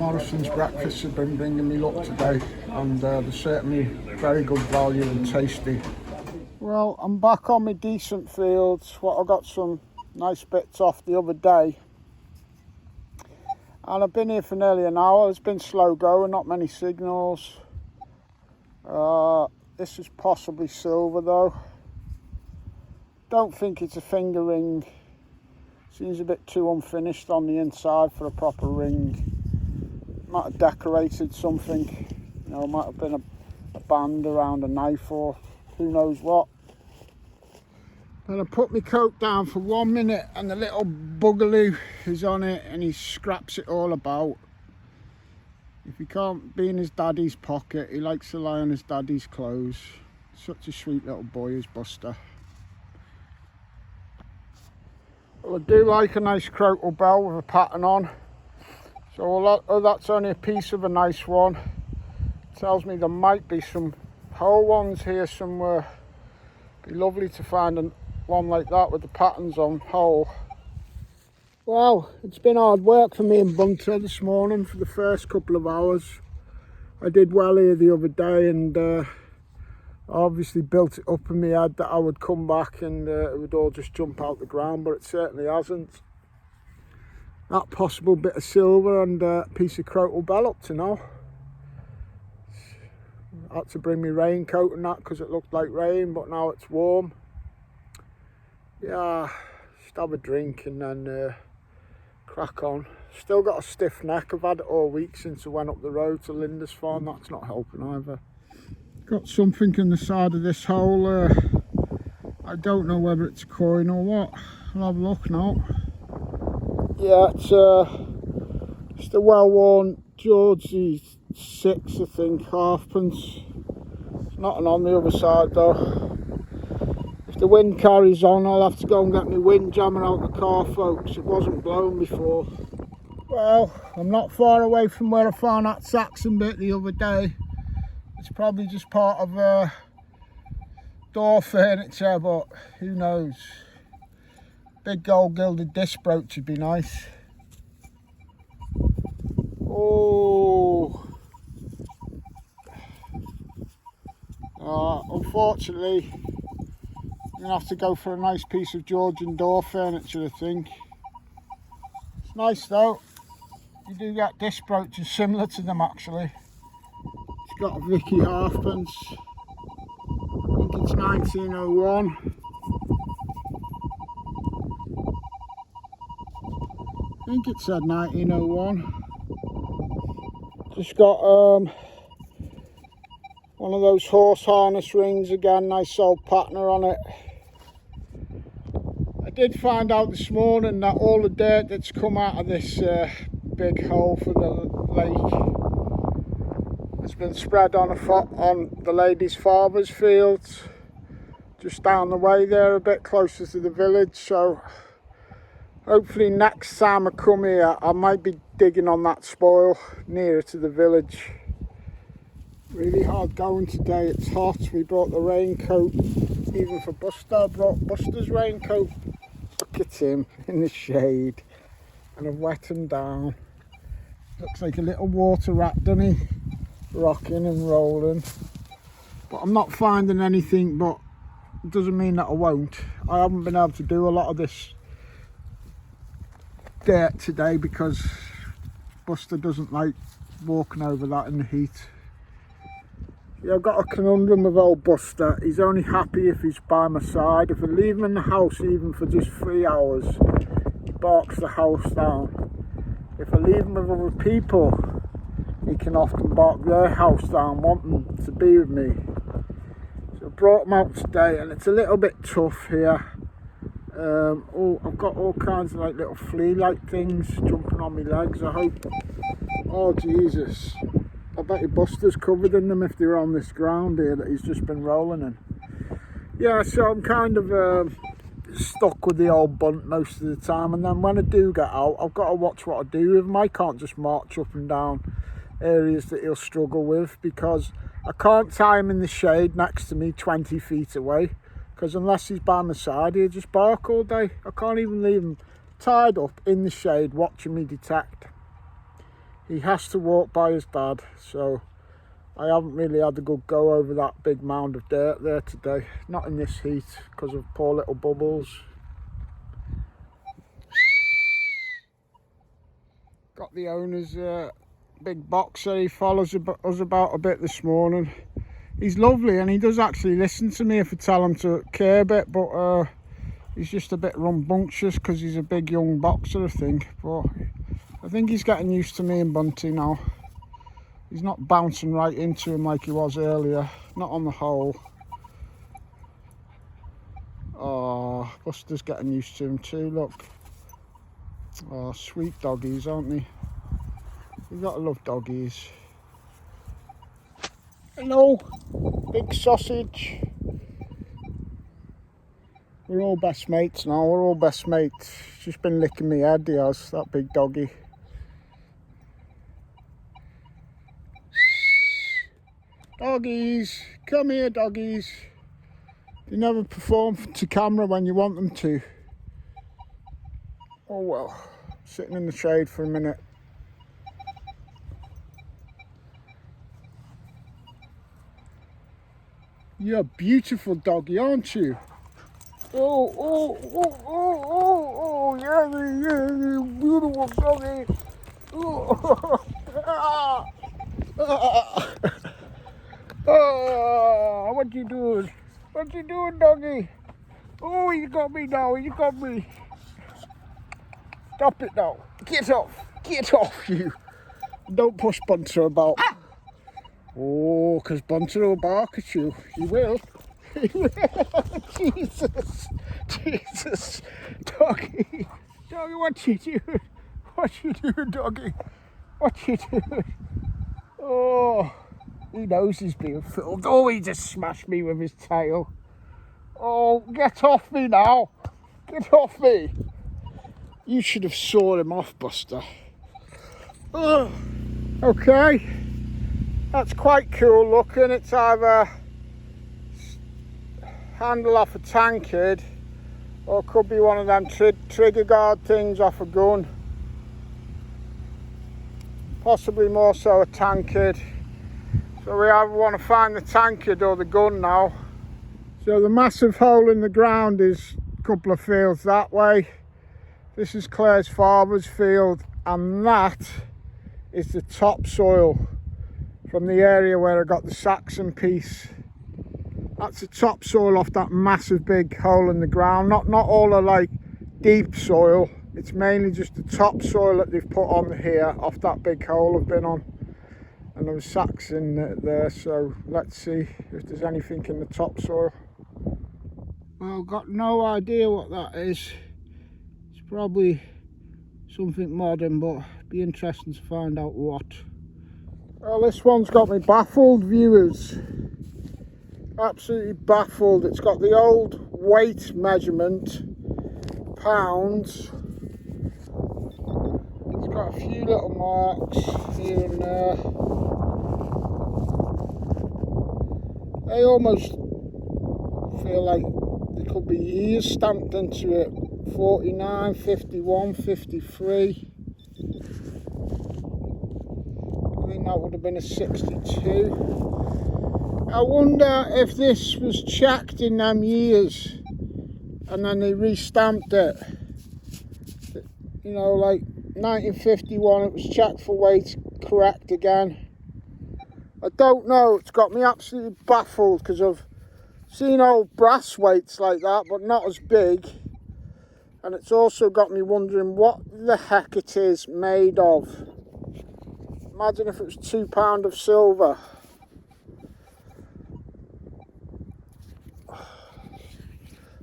Morrison's breakfasts have been bringing me luck today, and they're certainly very good value and tasty. Well, I'm back on my decent fields. I got some nice bits off the other day, and I've been here for nearly an hour. It's been slow going, not many signals. This is possibly silver though. Don't think it's a finger ring. Seems a bit too unfinished on the inside for a proper ring. Might have decorated something, you know, might have been a band around a knife or who knows what. Then I put my coat down for 1 minute and the little boogaloo is on it and he scraps it all about. If he can't be in his daddy's pocket, he likes to lie on his daddy's clothes. Such a sweet little boy is Buster. Well, I do like a nice crotal bell with a pattern on. So although that's only a piece of a nice one, it tells me there might be some whole ones here somewhere. Be lovely to find one like that with the patterns on whole. Well, it's been hard work for me and Bunter this morning for the first couple of hours. I did well here the other day and I obviously built it up in my head that I would come back and it would all just jump out the ground, but it certainly hasn't. That possible bit of silver and a piece of crotal bell up to now. I had to bring my raincoat and that because it looked like rain, but now it's warm. Yeah, just have a drink and then crack on. Still got a stiff neck. I've had it all week since I went up the road to Lindisfarne. That's not helping either. Got something in the side of this hole. I don't know whether it's a coin or what. I'll have a look now. Yeah, it's just a well-worn Georgie 6, I think, halfpence. There's nothing on the other side though. If the wind carries on, I'll have to go and get my windjammer out the car, folks. It wasn't blown before. Well, I'm not far away from where I found that Saxon bit the other day. It's probably just part of door furniture, but who knows. Big gold gilded disc brooch would be nice. Oh, unfortunately, I'm gonna have to go for a nice piece of Georgian door furniture, I think. It's nice though. You do get disc brooches similar to them actually. It's got a Vicky halfpence. I think it's 1901. I think it said 1901. Just got one of those horse harness rings again, nice old partner on it. I did find out this morning that all the dirt that's come out of this big hole for the lake has been spread on the lady's father's fields, just down the way there, a bit closer to the village. So hopefully next time I come here I might be digging on that spoil nearer to the village. Really hard going today, it's hot. We brought the raincoat, even for Buster. I brought Buster's raincoat. Look at him in the shade, and I've wet him down. Looks like a little water rat, doesn't he? Rocking and rolling. But I'm not finding anything, but it doesn't mean that I won't. I haven't been able to do a lot of this dirt today because Buster doesn't like walking over that in the heat. Yeah, I've got a conundrum with old Buster. He's only happy if he's by my side. If I leave him in the house even for just 3 hours, he barks the house down. If I leave him with other people, he can often bark their house down, wanting to be with me. So I brought him out today and it's a little bit tough here. I've got all kinds of like little flea-like things jumping on my legs, I hope. Oh Jesus. I bet your Buster's covered in them if they're on this ground here that he's just been rolling in. Yeah, so I'm kind of stuck with the old bunt most of the time, and then when I do get out, I've got to watch what I do with him. I can't just march up and down areas that he'll struggle with, because I can't tie him in the shade next to me 20 feet away, because unless he's by my side, he'll just bark all day. I can't even leave him tied up in the shade watching me detect. he has to walk by his dad, so I haven't really had a good go over that big mound of dirt there today. Not in this heat because of poor little Bubbles. Got the owner's big boxer. He follows us about a bit this morning. He's lovely and he does actually listen to me if I tell him to curb it, but he's just a bit rambunctious because he's a big young boxer, I think. But I think he's getting used to me and Bunty now. He's not bouncing right into him like he was earlier, not on the whole. Oh, Buster's getting used to him too, look. Oh, sweet doggies, aren't they? You gotta love doggies. Hello, big sausage. We're all best mates now, we're all best mates. Just been licking me head, he has, that big doggy. Doggies, come here doggies. They never perform to camera when you want them to. Oh well, sitting in the shade for a minute. You're a beautiful doggy, aren't you? Oh, yeah, you beautiful doggy. Oh, what you doing? What you doing, doggy? Oh, you got me now, you got me. Stop it now. Get off you. Don't push Bunter about. Oh, because Bunter will bark at you. He will. Jesus. Doggy. Doggy, what you doing? What you doing, doggy? What you doing? Oh, he knows he's being filmed. Oh, he just smashed me with his tail. Oh, get off me now. Get off me. You should have sawed him off, Buster. Ugh. Okay. That's quite cool looking. It's either handle off a tankard or it could be one of them trigger guard things off a gun. Possibly more so a tankard. So we either want to find the tankard or the gun now. So the massive hole in the ground is a couple of fields that way. This is Claire's father's field, and that is the topsoil from the area where I got the Saxon piece. That's the topsoil off that massive big hole in the ground. Not all the like deep soil. It's mainly just the topsoil that they've put on here off that big hole I've been on. And there was Saxon there, so let's see if there's anything in the topsoil. Well, got no idea what that is. It's probably something modern, but it'd be interesting to find out what. Well, this one's got me baffled, viewers. Absolutely baffled. It's got the old weight measurement, pounds. It's got a few little marks here and there. They almost feel like there could be years stamped into it. 49, 51, 53. I think that would have been a 62. I wonder if this was checked in them years and then they re-stamped it. You know, like 1951 it was checked for weight correct again. I don't know, it's got me absolutely baffled because I've seen old brass weights like that but not as big. And it's also got me wondering what the heck it is made of. Imagine if it was £2 of silver.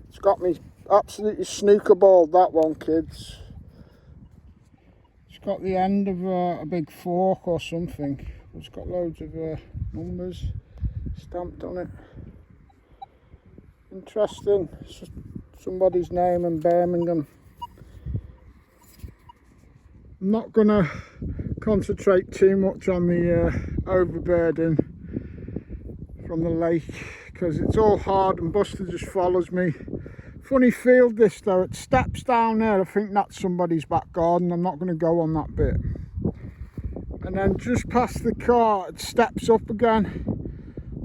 It's got me absolutely snookerballed, that one, kids. It's got the end of a big fork or something. It's got loads of numbers stamped on it. Interesting. It's just somebody's name in Birmingham. I'm not going to concentrate too much on the overburden from the lake because it's all hard and Buster just follows me. Funny field this though, it steps down there. I think that's somebody's back garden. I'm not going to go on that bit. And then just past the car it steps up again,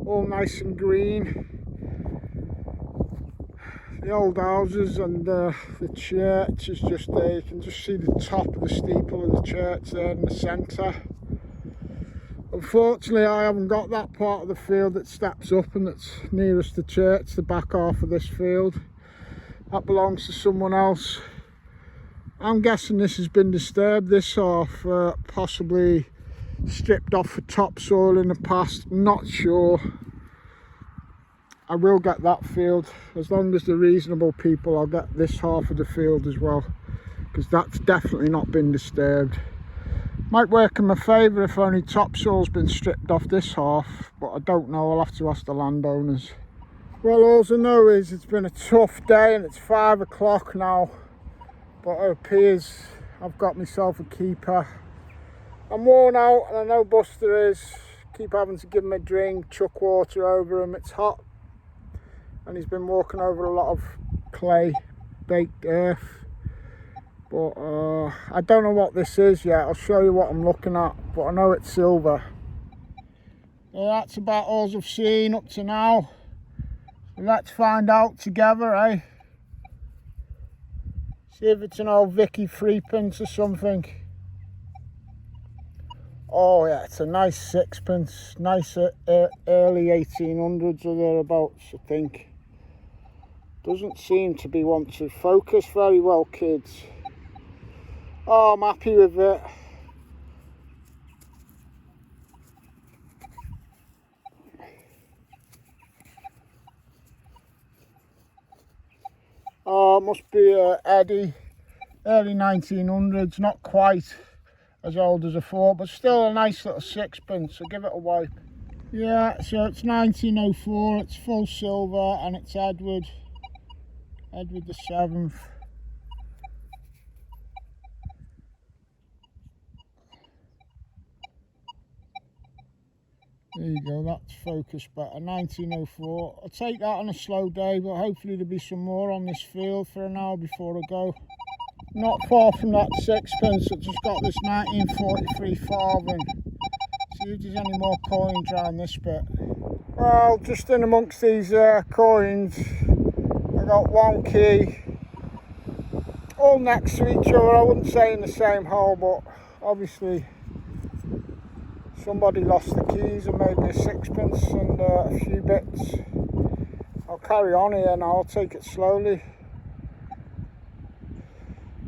all nice and green. The old houses and the church is just there. You can just see the top of the steeple of the church there in the centre. Unfortunately I haven't got that part of the field that steps up and that's nearest the church, the back half of this field. That belongs to someone else. I'm guessing this has been disturbed, this half, possibly stripped off for topsoil in the past, not sure. I will get that field, as long as they're reasonable people. I'll get this half of the field as well, because that's definitely not been disturbed. Might work in my favour if only topsoil's been stripped off this half, but I don't know, I'll have to ask the landowners. Well, all I know is it's been a tough day and it's 5 o'clock now, but it appears I've got myself a keeper. I'm worn out and I know Buster is. Keep having to give him a drink, chuck water over him, it's hot. And he's been walking over a lot of clay, baked earth. But I don't know what this is yet. I'll show you what I'm looking at, but I know it's silver. Well, that's about all I've seen up to now. So let's find out together, eh? See if it's an old Vicky threepence or something. Oh yeah, it's a nice sixpence. Nice early 1800s or thereabouts, I think. Doesn't seem to be wanting to focus very well, kids. Oh, I'm happy with it. Oh, it must be Eddie, early 1900s, not quite as old as I thought, but still a nice little sixpence, so give it a wipe. Yeah, so it's 1904, it's full silver, and it's Edward the 7th. There you go, that's focused better, 1904. I'll take that on a slow day, but hopefully there'll be some more on this field for an hour before I go. Not far from that sixpence, I've just got this 1943 farthing. See if there's any more coins around this bit. Well, just in amongst these coins, I got one key, all next to each other. I wouldn't say in the same hole, but obviously somebody lost the keys and maybe a sixpence and a few bits. I'll carry on here now, I'll take it slowly.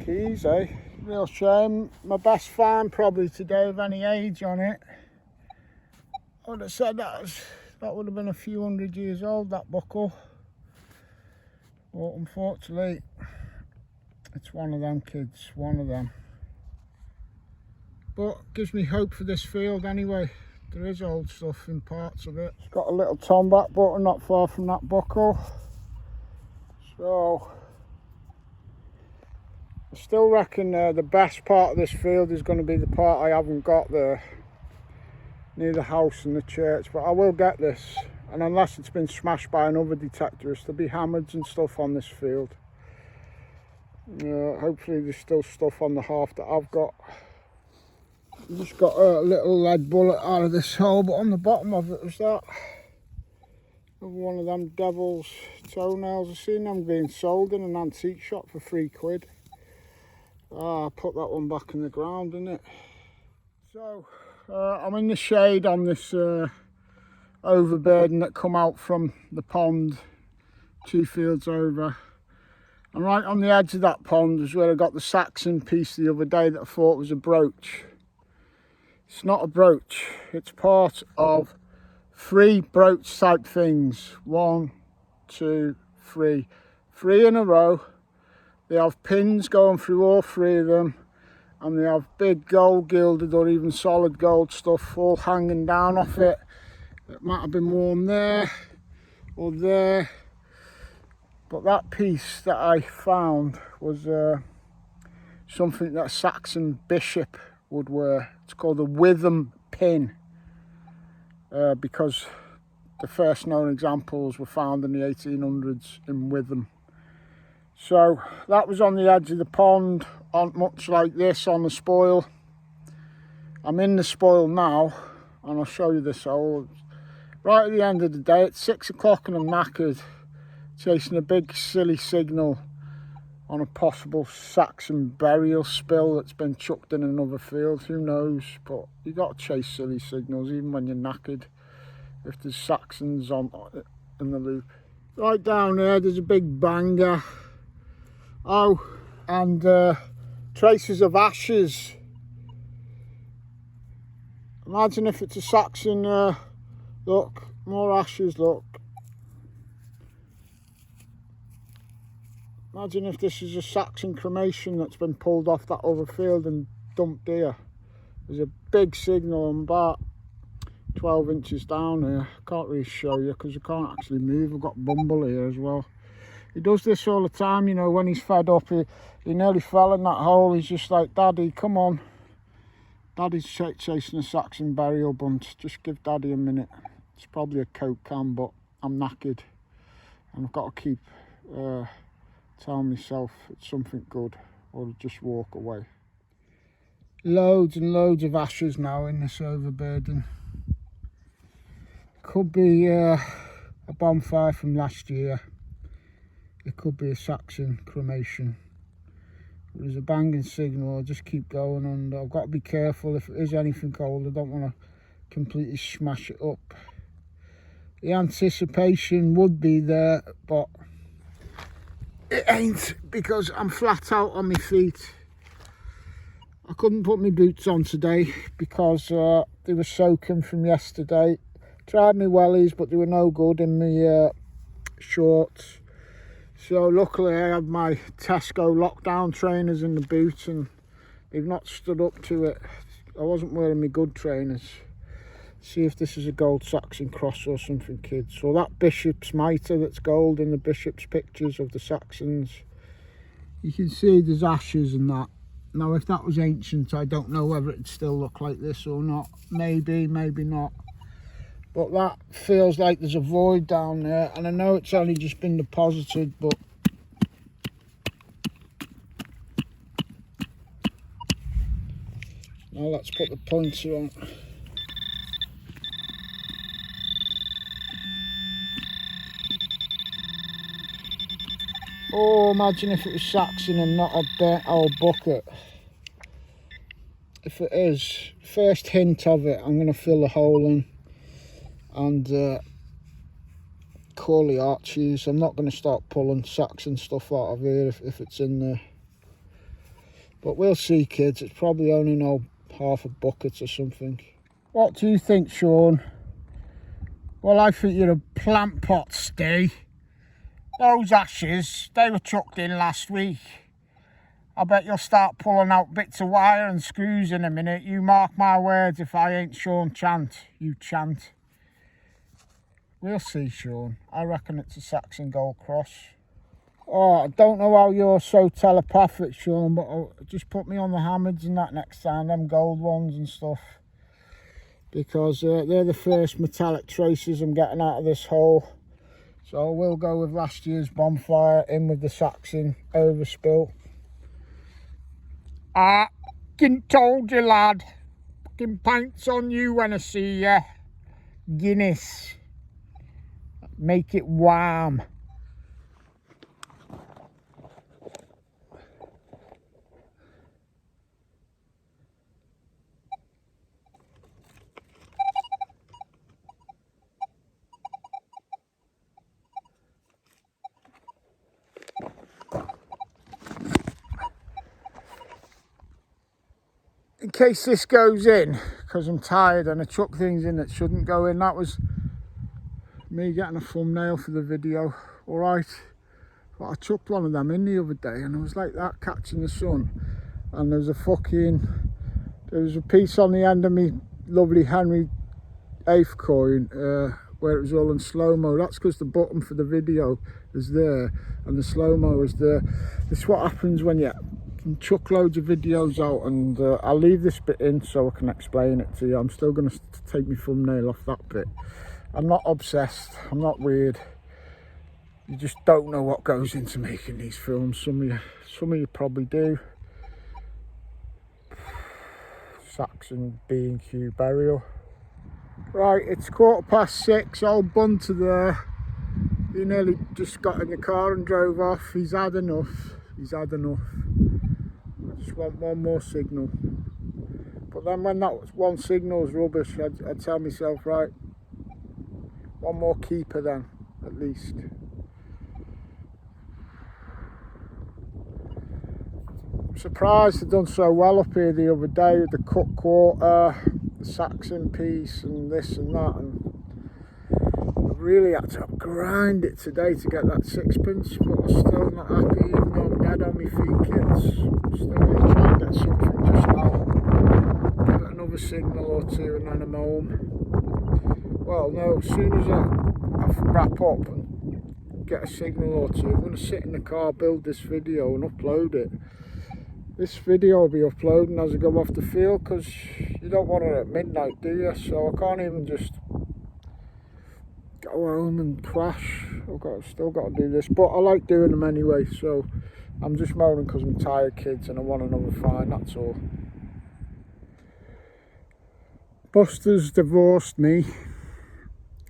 Keys, eh? Real shame. My best find probably today of any age on it. I would have said that would have been a few 100 years old, that buckle. But unfortunately, it's one of them, kids, one of them. But gives me hope for this field anyway. There is old stuff in parts of it. It's got a little tomback button not far from that buckle. So I still reckon the best part of this field is going to be the part I haven't got there, near the house and the church, but I will get this. And unless it's been smashed by another detectorist, there'll be hammers and stuff on this field. Hopefully there's still stuff on the half that I've got. Just got a little lead bullet out of this hole, but on the bottom of it was that. Another one of them devil's toenails. I've seen them being sold in an antique shop for £3. I put that one back in the ground, innit? So I'm in the shade on this overburden that come out from the pond 2 fields over. And right on the edge of that pond is where I got the Saxon piece the other day that I thought was a brooch. It's not a brooch, it's part of 3 brooch type things. 1, 2, 3. 3 in a row. They have pins going through all 3 of them, and they have big gold gilded or even solid gold stuff all hanging down off it. It might have been worn there or there, but that piece that I found was something that a Saxon bishop would wear. It's called a Witham pin, because the first known examples were found in the 1800s in Witham. So that was on the edge of the pond, on much like this on the spoil. I'm in the spoil now, and I'll show you this hole. Right at the end of the day, it's 6 o'clock and I'm knackered, chasing a big silly signal on a possible Saxon burial spill that's been chucked in another field. Who knows? But you got to chase silly signals even when you're knackered, if there's Saxons on in the loop. Right down there, there's a big banger. Oh, and traces of ashes. Imagine if it's a Saxon, look, more ashes, look. Imagine if this is a Saxon cremation that's been pulled off that other field and dumped here. There's a big signal. I'm about 12 inches down here. Can't really show you because I can't actually move. I've got Bumble here as well. He does this all the time, you know, when he's fed up. He nearly fell in that hole. He's just like, Daddy, come on. Daddy's chasing a Saxon burial bunt. Just give Daddy a minute. It's probably a Coke can, but I'm knackered. And I've got to keep telling myself it's something good, or just walk away. Loads and loads of ashes now in this overburden. Could be a bonfire from last year. It could be a Saxon cremation. There's a banging signal. I'll just keep going, and I've got to be careful. If it is anything cold, I don't want to completely smash it up. The anticipation would be there, but it ain't, because I'm flat out on my feet. I couldn't put my boots on today because they were soaking from yesterday. Tried my wellies, but they were no good in my shorts. So luckily I had my Tesco lockdown trainers in the boot, and they've not stood up to it. I wasn't wearing my good trainers. See if this is a gold Saxon cross or something, kids. So that bishop's mitre that's gold in the bishop's pictures of the Saxons. You can see there's ashes and that. Now if that was ancient, I don't know whether it'd still look like this or not. Maybe, maybe not. But that feels like there's a void down there, and I know it's only just been deposited, but now let's put the pointer on. Oh, imagine if it was Saxon and not a burnt old bucket. If it is, first hint of it, I'm going to fill the hole in and call the arches. I'm not going to start pulling Saxon stuff out of here if it's in there. But we'll see, kids. It's probably only no half a bucket or something. What do you think, Sean? Well, I think you're a plant pot, Steve. Those ashes, they were chucked in last week. I bet you'll start pulling out bits of wire and screws in a minute. You mark my words, if I ain't Sean Chant, you chant. We'll see, Sean. I reckon it's a Saxon gold cross. Oh, I don't know how you're so telepathic, Sean, but just put me on the hammers and that next time, them gold ones and stuff. Because they're the first metallic traces I'm getting out of this hole. So we'll go with last year's bonfire, in with the Saxon overspill. I told you, lad. Fucking pints on you when I see ya. Guinness. Make it warm. In case this goes in, because I'm tired and I chuck things in that shouldn't go in. That was me getting a thumbnail for the video. Alright, but I chucked one of them in the other day and it was like that, catching the sun. And there was a piece on the end of me lovely Henry VIII coin where it was all in slow-mo. That's because the button for the video is there and the slow-mo is there. This is what happens when you chuck loads of videos out, and I'll leave this bit in so I can explain it to you. I'm still going to take my thumbnail off that bit. I'm not obsessed, I'm not weird. You just don't know what goes into making these films. Some of you probably do. Saxon B&Q burial. Right, it's 6:15, old Bunter there. He nearly just got in the car and drove off. He's had enough. He's had enough. I just want one more signal. But then when that one signal's rubbish, I'd tell myself, right, one more keeper then, at least. I'm surprised they've done so well up here the other day with the cut quarter, the Saxon piece and this and that, and I've really had to grind it today to get that sixpence, but I'm still not happy even though I'm dead on my feet, kids. I'm still going to try and get something just now. Give it another signal or two and then I'm home. Well no, as soon as I wrap up and get a signal or two, I'm going to sit in the car, build this video and upload it. This video will be uploading as I go off the field because you don't want it at midnight, do you? So I can't even just go home and crash. Still got to do this, but I like doing them anyway. So I'm just moaning because I'm tired, kids, and I want another fine. That's all. Buster's divorced me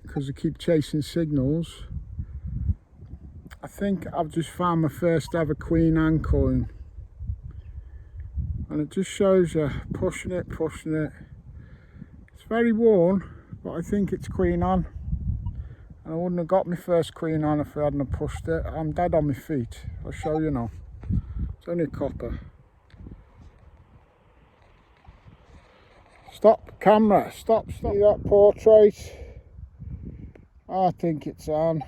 because I keep chasing signals. I think I've just found my first ever Queen Anne coin. And it just shows you pushing it. It's very worn, but I think it's Queen Anne. And I wouldn't have got my first Queen Anne if I hadn't have pushed it. I'm dead on my feet. I'll show you now. It's only a copper. Stop, camera. Stop. See that portrait? I think it's Anne.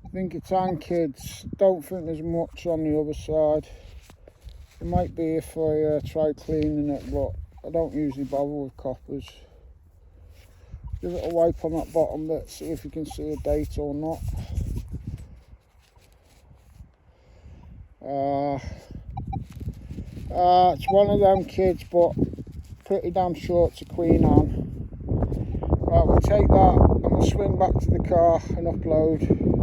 I think it's Anne, kids. Don't think there's much on the other side. It might be if I try cleaning it, but I don't usually bother with coppers. Give it a wipe on that bottom bit, see if you can see a date or not. It's one of them, kids, but pretty damn sure it's a Queen Anne. Right, we'll take that and we'll swing back to the car and upload.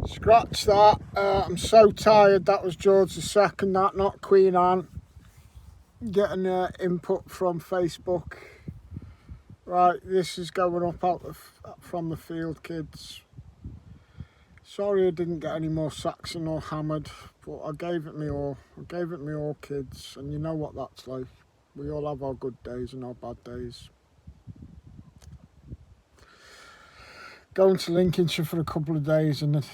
Scratch that. I'm so tired. That was George II, that, not Queen Anne. Getting input from Facebook. Right, this is going up from the field, kids. Sorry I didn't get any more Saxon or hammered, but I gave it me all. I gave it me all, kids, and you know what that's like. We all have our good days and our bad days. Going to Lincolnshire for a couple of days in the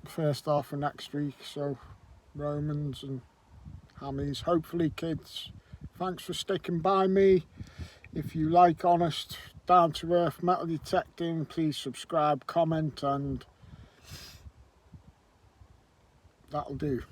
first half of next week, so Romans and hammies. Hopefully, kids, thanks for sticking by me. If you like honest, down to earth metal detecting, please subscribe, comment, and that'll do.